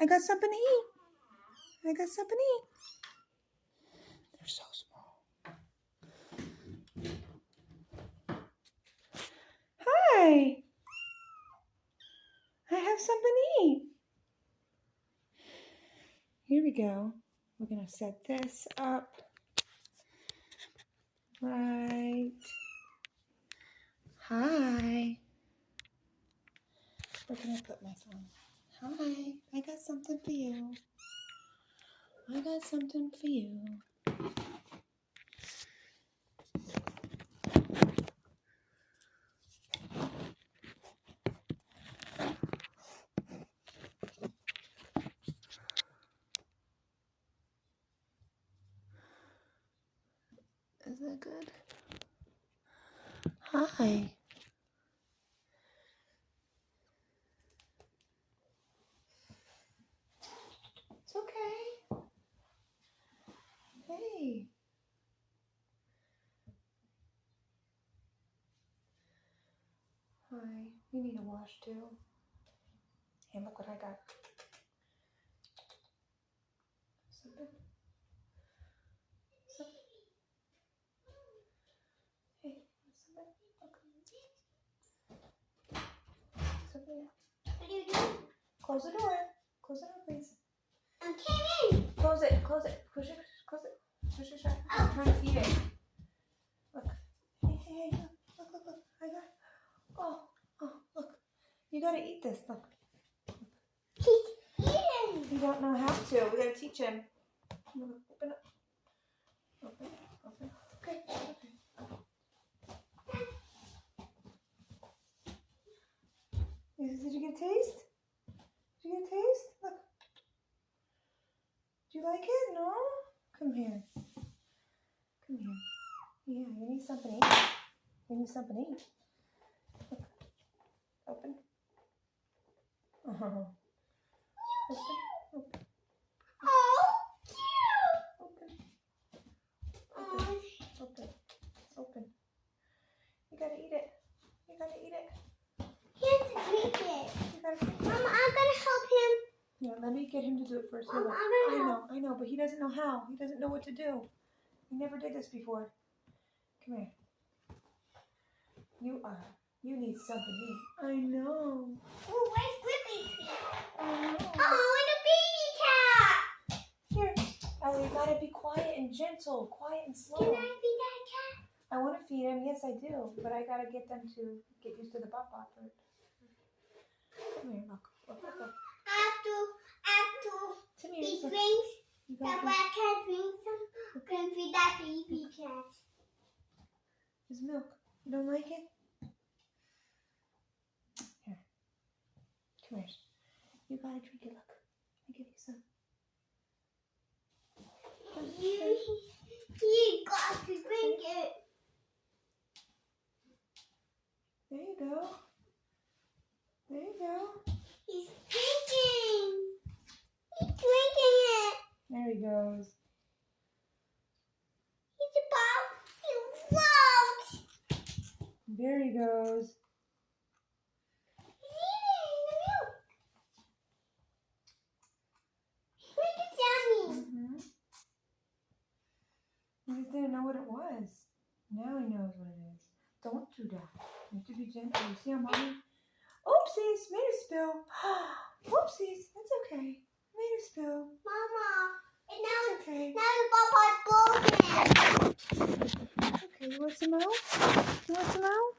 I got something to eat. I got something to eat. They're so small. Hi. I have something to eat. Here we go. We're going to set this up right. Hi. Where can I put my phone? Hi. I got something for you. I got something for you. Is that good? Hi. It's okay. Hey. Hi. You need a wash too. Hey, look what I got. Something. Something. Hey, something. Look. Something. What are you doing? Close the door. Close the door, please. I'm kidding. Close it. Close it. Push it. Close it. Push it shut. I'm trying to feed it. Look. Hey, hey, hey. Look, look, look. I got. Oh, look. You gotta eat this. Look. He's eating. You don't know how to. We gotta teach him. Open up. Open. Open. Okay. Okay. Did you get a taste? Did you get a taste? Look. Do you like it? No? Come here. Come here. Yeah, you need something to eat. You need something to eat. Look. Open. Oh. Open. Open. Oh, cute. Open. Open. Open. Open. You gotta eat it. You gotta eat it. He has to drink it. You gotta drink it. Mama, I'm gonna help him. Yeah, let me get him to do it first. Mama, Here, I'm gonna help. I know, but he doesn't know how. He doesn't know what to do. He never did this before. Come here. You need something to eat. I know. Oh, where's Grippy? I know. Oh, and a baby cat. Here, Ellie, you gotta be quiet and gentle, quiet and slow. Can I feed that cat? I want to feed him. Yes, I do, but I gotta get them to get used to the bop bop first. Come here, look. Look. I have to Come he here. drinks. You That got black cat drinks some. Can feed that baby cat. his milk. You don't like it? Here. Come here. You gotta drink it. Look. I give you some. You got to drink it. There you go. There you go. He's drinking. He's drinking it. There he goes. He's about to float. There he goes. He's eating the milk. Look at Yummy. Mm-hmm. He just didn't know what it was. Now he knows what it is. Don't do that. You have to be gentle. You see how mommy? Oopsies, made a spill. Oopsies, that's okay. Made a spill. Mama, and now It's okay. the Papa's broken. Okay, you want some out? You want some out?